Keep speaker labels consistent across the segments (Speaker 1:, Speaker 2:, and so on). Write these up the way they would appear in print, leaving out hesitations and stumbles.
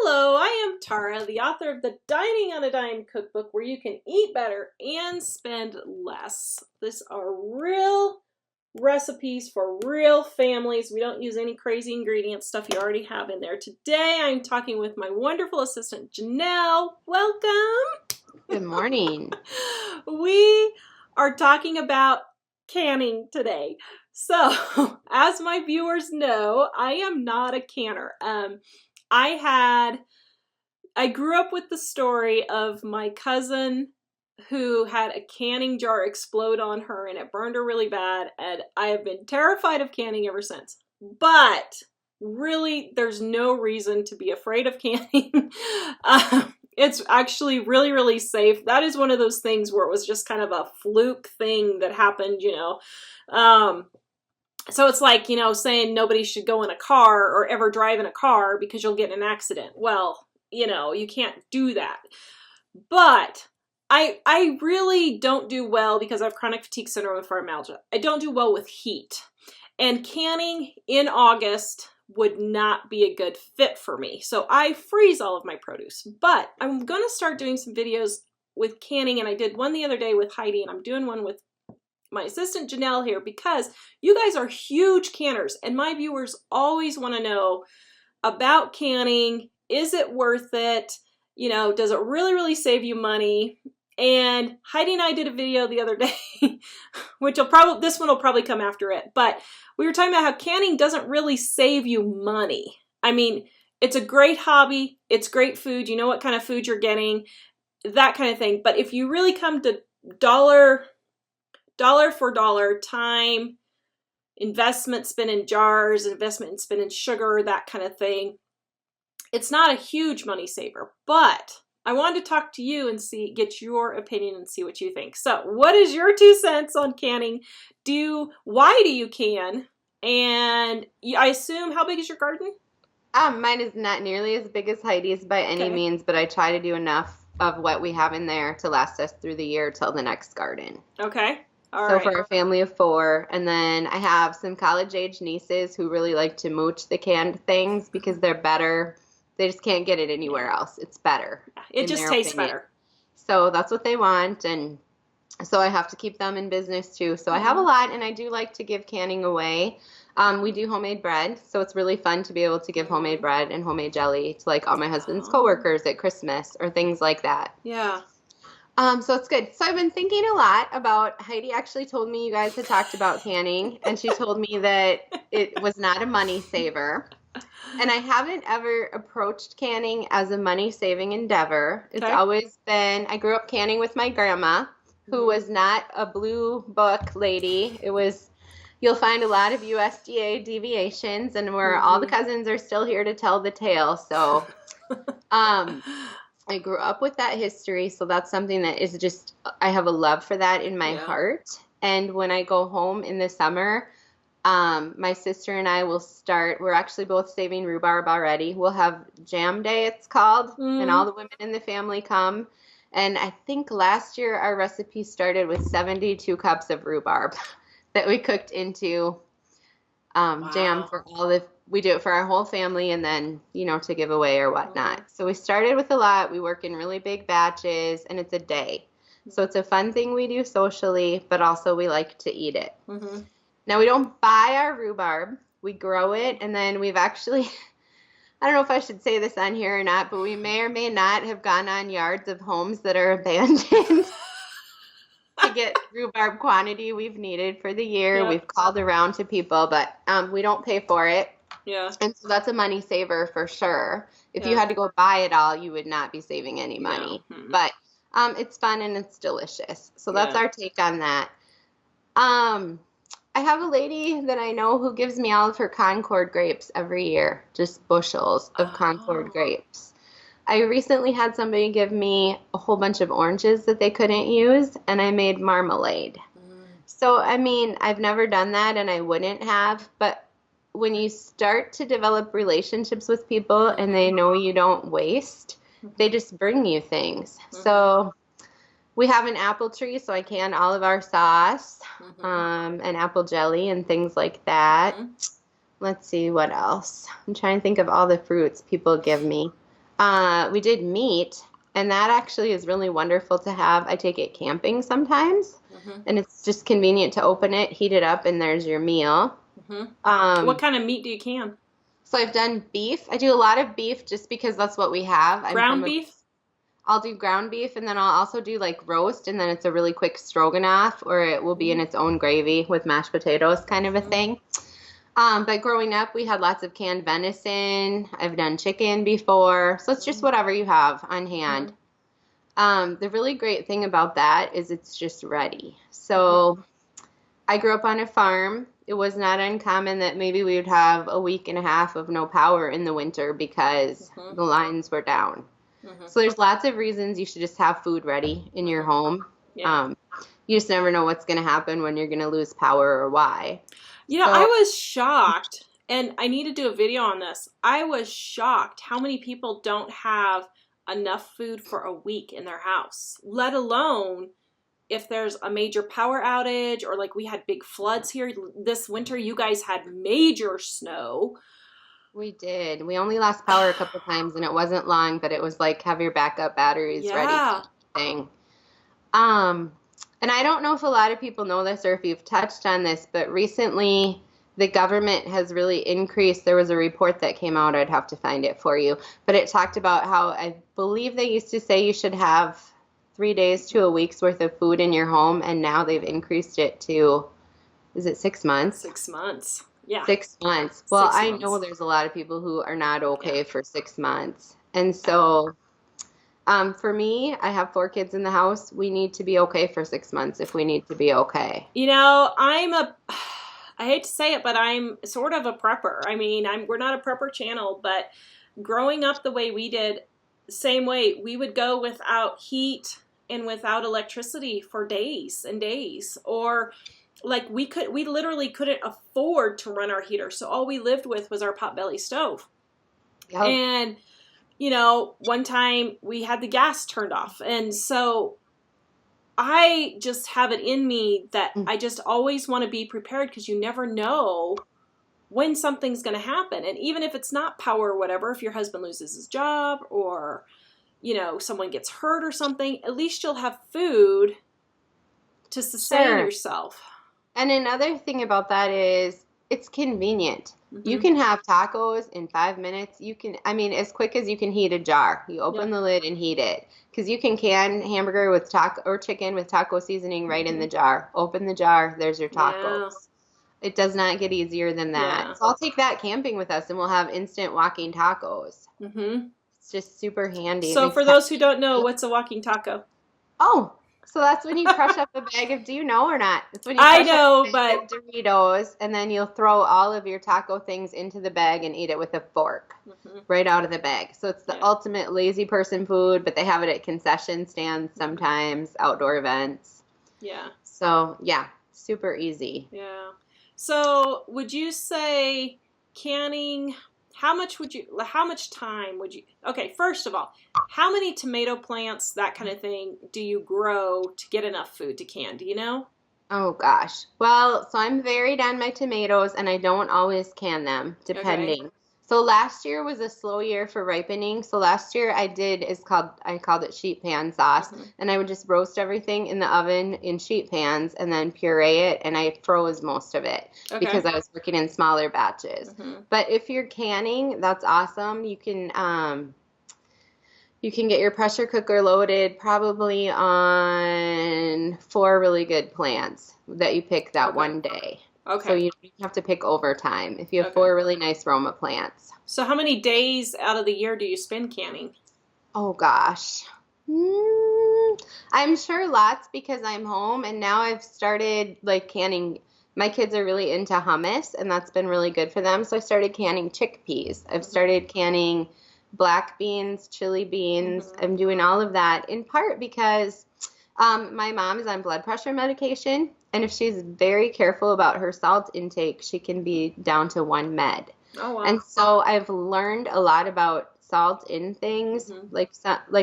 Speaker 1: Hello, I am Tara, the author of the Dining on a Dime cookbook where you can eat better and spend less. These are real recipes for real families. We don't use any crazy ingredients, stuff you already have in there. Today I'm talking with my wonderful assistant, Janelle. Welcome.
Speaker 2: Good morning.
Speaker 1: We are talking about canning today. So, as my viewers know, I am not a canner. I grew up with the story of my cousin who had a canning jar explode on her and it burned her really bad, and I have been terrified of canning ever since. But really, there's no reason to be afraid of canning. It's actually really, really safe. That is one of those things where it was just kind of a fluke thing that happened, So it's like, saying nobody should go in a car or ever drive in a car because you'll get in an accident. Well, you can't do that. But I really don't do well because I have chronic fatigue syndrome with fibromyalgia. I don't do well with heat. And canning in August would not be a good fit for me. So I freeze all of my produce. But I'm going to start doing some videos with canning, and I did one the other day with Heidi, and I'm doing one with my assistant Janelle here because you guys are huge canners and my viewers always want to know about canning. Is it worth it? Does it really, really save you money? And Heidi and I did a video the other day, this one will probably come after it, but we were talking about how canning doesn't really save you money. I mean, it's a great hobby. It's great food. You know what kind of food you're getting, that kind of thing. But if you really come to dollar for dollar time, investment spent in jars, investment spent in sugar, that kind of thing, it's not a huge money saver. But I wanted to talk to you and get your opinion and see what you think. So what is your 2 cents on canning? Why do you can? And I assume, how big is your garden?
Speaker 2: Mine is not nearly as big as Heidi's by any means, but I try to do enough of what we have in there to last us through the year till the next garden.
Speaker 1: Okay. All
Speaker 2: right.
Speaker 1: So
Speaker 2: for a family of 4, and then I have some college-age nieces who really like to mooch the canned things because they're better. They just can't get it anywhere else. It's better.
Speaker 1: It just tastes better.
Speaker 2: So that's what they want, and so I have to keep them in business too. So I have a lot, and I do like to give canning away. We do homemade bread, so it's really fun to be able to give homemade bread and homemade jelly to like all my husband's coworkers at Christmas or things like that.
Speaker 1: Yeah.
Speaker 2: So it's good. So I've been thinking a lot about, Heidi actually told me you guys had talked about canning, and she told me that it was not a money saver. And I haven't ever approached canning as a money-saving endeavor. It's always been, I grew up canning with my grandma, who was not a blue book lady. It was, you'll find a lot of USDA deviations, and where all the cousins are still here to tell the tale. So I grew up with that history, so that's something that is just, I have a love for that in my heart. And when I go home in the summer, my sister and I will we're actually both saving rhubarb already. We'll have jam day, it's called, and all the women in the family come. And I think last year our recipe started with 72 cups of rhubarb that we cooked into jam for we do it for our whole family and then, to give away or whatnot. So we started with a lot. We work in really big batches, and it's a day. So it's a fun thing we do socially, but also we like to eat it. Now, we don't buy our rhubarb. We grow it, and then we've actually, I don't know if I should say this on here or not, but we may or may not have gone on yards of homes that are abandoned to get rhubarb quantity we've needed for the year. We've called around to people, but we don't pay for it.
Speaker 1: Yeah.
Speaker 2: And so that's a money saver for sure. If you had to go buy it all, you would not be saving any money. But it's fun and it's delicious. So that's our take on that. I have a lady that I know who gives me all of her Concord grapes every year, just bushels of Concord grapes. I recently had somebody give me a whole bunch of oranges that they couldn't use, and I made marmalade. So, I mean, I've never done that, and I wouldn't have, but when you start to develop relationships with people and they know you don't waste, they just bring you things. So we have an apple tree, so I can all of our sauce, and apple jelly and things like that. Let's see what else. I'm trying to think of all the fruits people give me. We did meat, and that actually is really wonderful to have. I take it camping sometimes, and it's just convenient to open it, heat it up, and there's your meal.
Speaker 1: What kind of meat do you can?
Speaker 2: So I've done beef. I do a lot of beef just because that's what we have.
Speaker 1: Ground beef?
Speaker 2: I'll do ground beef, and then I'll also do like roast, and then it's a really quick stroganoff, or it will be in its own gravy with mashed potatoes kind of a thing. But growing up, we had lots of canned venison. I've done chicken before. So it's just whatever you have on hand. The really great thing about that is it's just ready. So I grew up on a farm. It was not uncommon that maybe we would have a week and a half of no power in the winter because the lines were down. So there's lots of reasons you should just have food ready in your home. You just never know what's going to happen when you're going to lose power or why.
Speaker 1: I was shocked, and I need to do a video on this. I was shocked how many people don't have enough food for a week in their house, let alone if there's a major power outage or like we had big floods here this winter. You guys had major snow.
Speaker 2: We did. We only lost power a couple times, and it wasn't long, but it was like have your backup batteries ready thing. And I don't know if a lot of people know this or if you've touched on this, but recently the government has really increased. There was a report that came out. I'd have to find it for you. But it talked about how I believe they used to say you should have 3 days to a week's worth of food in your home, and now they've increased it to, is it 6 months?
Speaker 1: 6 months. Yeah.
Speaker 2: 6 months. Well, I know there's a lot of people who are not okay for 6 months. And so for me, I have 4 kids in the house. We need to be okay for 6 months if we need to be okay.
Speaker 1: I hate to say it, but I'm sort of a prepper. I mean, we're not a prepper channel, but growing up the way we did, same way, we would go without heat and without electricity for days and days. Or like we literally couldn't afford to run our heater. So all we lived with was our potbelly stove. Yep. And one time we had the gas turned off. And so I just have it in me that I just always want to be prepared because you never know when something's going to happen. And even if it's not power or whatever, if your husband loses his job or, someone gets hurt or something, at least you'll have food to sustain yourself.
Speaker 2: And another thing about that is it's convenient. You can have tacos in 5 minutes. As quick as you can heat a jar. You open the lid and heat it. Because you can hamburger with or chicken with taco seasoning right in the jar. Open the jar, there's your tacos. Yeah. It does not get easier than that. Yeah. So I'll take that camping with us, and we'll have instant walking tacos. It's just super handy.
Speaker 1: So for those who don't know, what's a walking taco?
Speaker 2: Oh, so that's when you crush up a bag of, do you know or not? It's when you
Speaker 1: crush up a bag
Speaker 2: of Doritos, and then you'll throw all of your taco things into the bag and eat it with a fork right out of the bag. So it's the ultimate lazy person food, but they have it at concession stands sometimes, outdoor events. Yeah. So, super easy.
Speaker 1: Yeah. So would you say canning... How much time would you, okay, first of all, how many tomato plants, that kind of thing, do you grow to get enough food to can? Do you know?
Speaker 2: Oh, gosh. Well, so I'm varied on my tomatoes, and I don't always can them, depending. Okay. So last year was a slow year for ripening. So last year I called it sheet pan sauce, and I would just roast everything in the oven in sheet pans and then puree it, and I froze most of it because I was working in smaller batches. But if you're canning, that's awesome. You can get your pressure cooker loaded probably on 4 really good plants that you pick that one day. Okay. So you have to pick overtime if you have 4 really nice Roma plants.
Speaker 1: So how many days out of the year do you spend canning?
Speaker 2: Oh, gosh. I'm sure lots because I'm home, and now I've started canning. My kids are really into hummus, and that's been really good for them. So I started canning chickpeas. I've started canning black beans, chili beans. I'm doing all of that in part because my mom is on blood pressure medication. And if she's very careful about her salt intake, she can be down to 1 med. Oh, wow. And so I've learned a lot about salt in things, like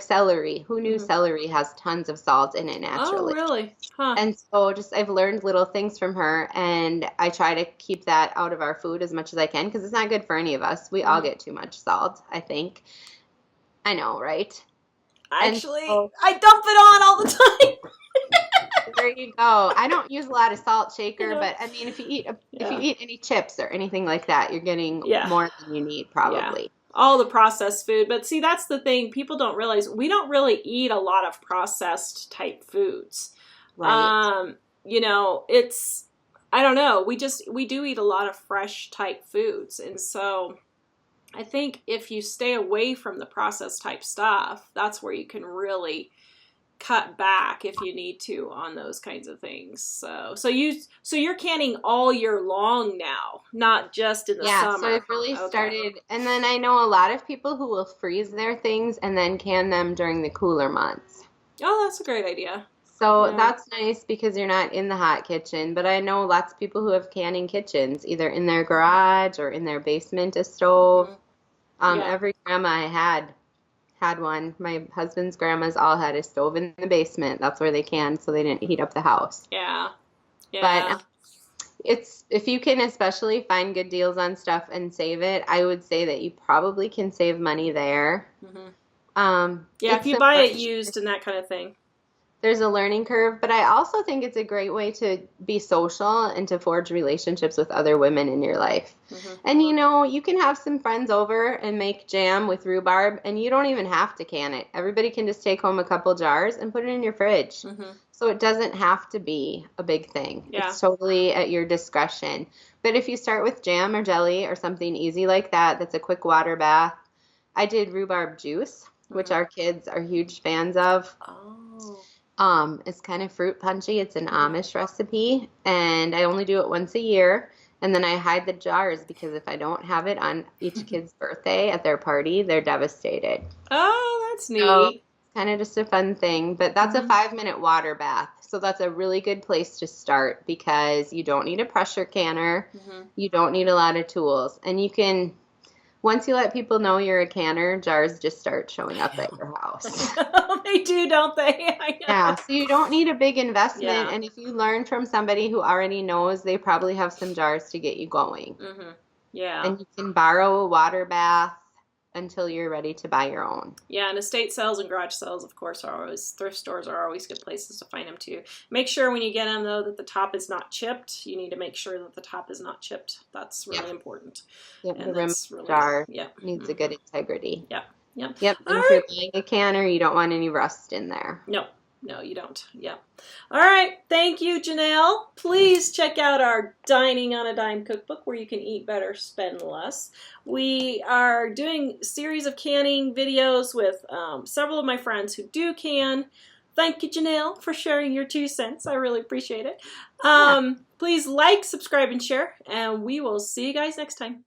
Speaker 2: celery. Who knew celery has tons of salt in it naturally?
Speaker 1: Oh, really? Huh.
Speaker 2: And so I've learned little things from her, and I try to keep that out of our food as much as I can because it's not good for any of us. We all get too much salt, I think. I know, right?
Speaker 1: Actually,
Speaker 2: so,
Speaker 1: I dump it on all the time.
Speaker 2: there you go. I don't use a lot of salt shaker,
Speaker 1: Yeah.
Speaker 2: but I mean, if you eat
Speaker 1: Yeah.
Speaker 2: any chips or anything like that, you're getting
Speaker 1: Yeah.
Speaker 2: more than you need
Speaker 1: Yeah.
Speaker 2: probably.
Speaker 1: All the processed food. But see, that's the thing. People don't realize we don't really eat a lot of processed type foods.
Speaker 2: Right.
Speaker 1: You know, it's, I don't know. We do eat a lot of fresh type foods. And so I think if you stay away from the processed type stuff, that's where you can really cut back if you need to on those kinds of things. So you're canning all year long now, not just in the
Speaker 2: Yeah, so
Speaker 1: summer.
Speaker 2: I've really
Speaker 1: Okay.
Speaker 2: started, and then I know a lot of people who will freeze their things and then can them during the cooler months.
Speaker 1: Oh, that's a great idea.
Speaker 2: So
Speaker 1: Yeah.
Speaker 2: that's nice because you're not in the hot kitchen. But I know lots of people who have canning kitchens, either in their garage or in their basement, a stove.
Speaker 1: Hmm. Yeah.
Speaker 2: Every grandma I had one. My husband's grandmas all had a stove in the basement. That's where they canned, so they didn't heat up the house.
Speaker 1: Yeah.
Speaker 2: But
Speaker 1: Yeah.
Speaker 2: it's if you can especially find good deals on stuff and save it, I would say that you probably can save money there.
Speaker 1: Hmm. Yeah, if
Speaker 2: It's
Speaker 1: you
Speaker 2: a
Speaker 1: buy it
Speaker 2: learning,
Speaker 1: used and that kind of thing.
Speaker 2: there's a learning curve, but I also think it's a great way to be social and to forge relationships with other women in your life.
Speaker 1: Hmm.
Speaker 2: And you know, you can have some friends over and make jam with rhubarb, and you don't even have to can it. Everybody can just take home a couple jars and put it in your fridge.
Speaker 1: Hmm.
Speaker 2: So it doesn't have to be a big thing.
Speaker 1: Yeah.
Speaker 2: It's totally at your discretion. But if you start with jam or jelly or something easy like that, that's a quick water bath. I did rhubarb juice, which
Speaker 1: Hmm.
Speaker 2: our kids are huge fans of.
Speaker 1: Oh.
Speaker 2: It's kind of fruit punchy. It's an
Speaker 1: Hmm.
Speaker 2: Amish recipe, and I only do it once a year. And then I hide the jars because if I don't have it on each kid's birthday at their party, they're devastated.
Speaker 1: Oh, that's
Speaker 2: So
Speaker 1: neat.
Speaker 2: it's kind of just a fun thing. But that's a
Speaker 1: Hmm.
Speaker 2: 5-minute water bath. So that's a really good place to start because you don't need a pressure canner.
Speaker 1: Hmm.
Speaker 2: You don't need a lot of tools. And you can, once you let people know you're a canner, jars just start showing up at your house.
Speaker 1: I know. They do, don't they? I
Speaker 2: Yeah,
Speaker 1: know.
Speaker 2: so you don't need a big investment,
Speaker 1: Yeah.
Speaker 2: and if you learn from somebody who already knows, they probably have some jars to get you going.
Speaker 1: Hmm. Yeah.
Speaker 2: And you can borrow a water bath until you're ready to buy your own.
Speaker 1: Yeah, and estate sales and garage sales, of course, are always, thrift stores are always good places to find them too. Make sure when you get them, though, that the top is not chipped. You need to make sure that the top is not chipped. That's
Speaker 2: Yep.
Speaker 1: really important.
Speaker 2: Yep, the
Speaker 1: And
Speaker 2: rim of
Speaker 1: that's
Speaker 2: the
Speaker 1: really,
Speaker 2: jar
Speaker 1: yep.
Speaker 2: needs a
Speaker 1: Hmm.
Speaker 2: good integrity.
Speaker 1: Yep. Yep.
Speaker 2: Yep,
Speaker 1: All
Speaker 2: and if you're
Speaker 1: right.
Speaker 2: buying a canner, you don't want any rust in there.
Speaker 1: No, no, you don't. Yeah. All right. Thank you, Janelle. Please check out our Dining on a Dime cookbook where you can eat better, spend less. We are doing a series of canning videos with several of my friends who do can. Thank you, Janelle, for sharing your 2 cents. I really appreciate it.
Speaker 2: Yeah.
Speaker 1: Please like, subscribe, and share, and we will see you guys next time.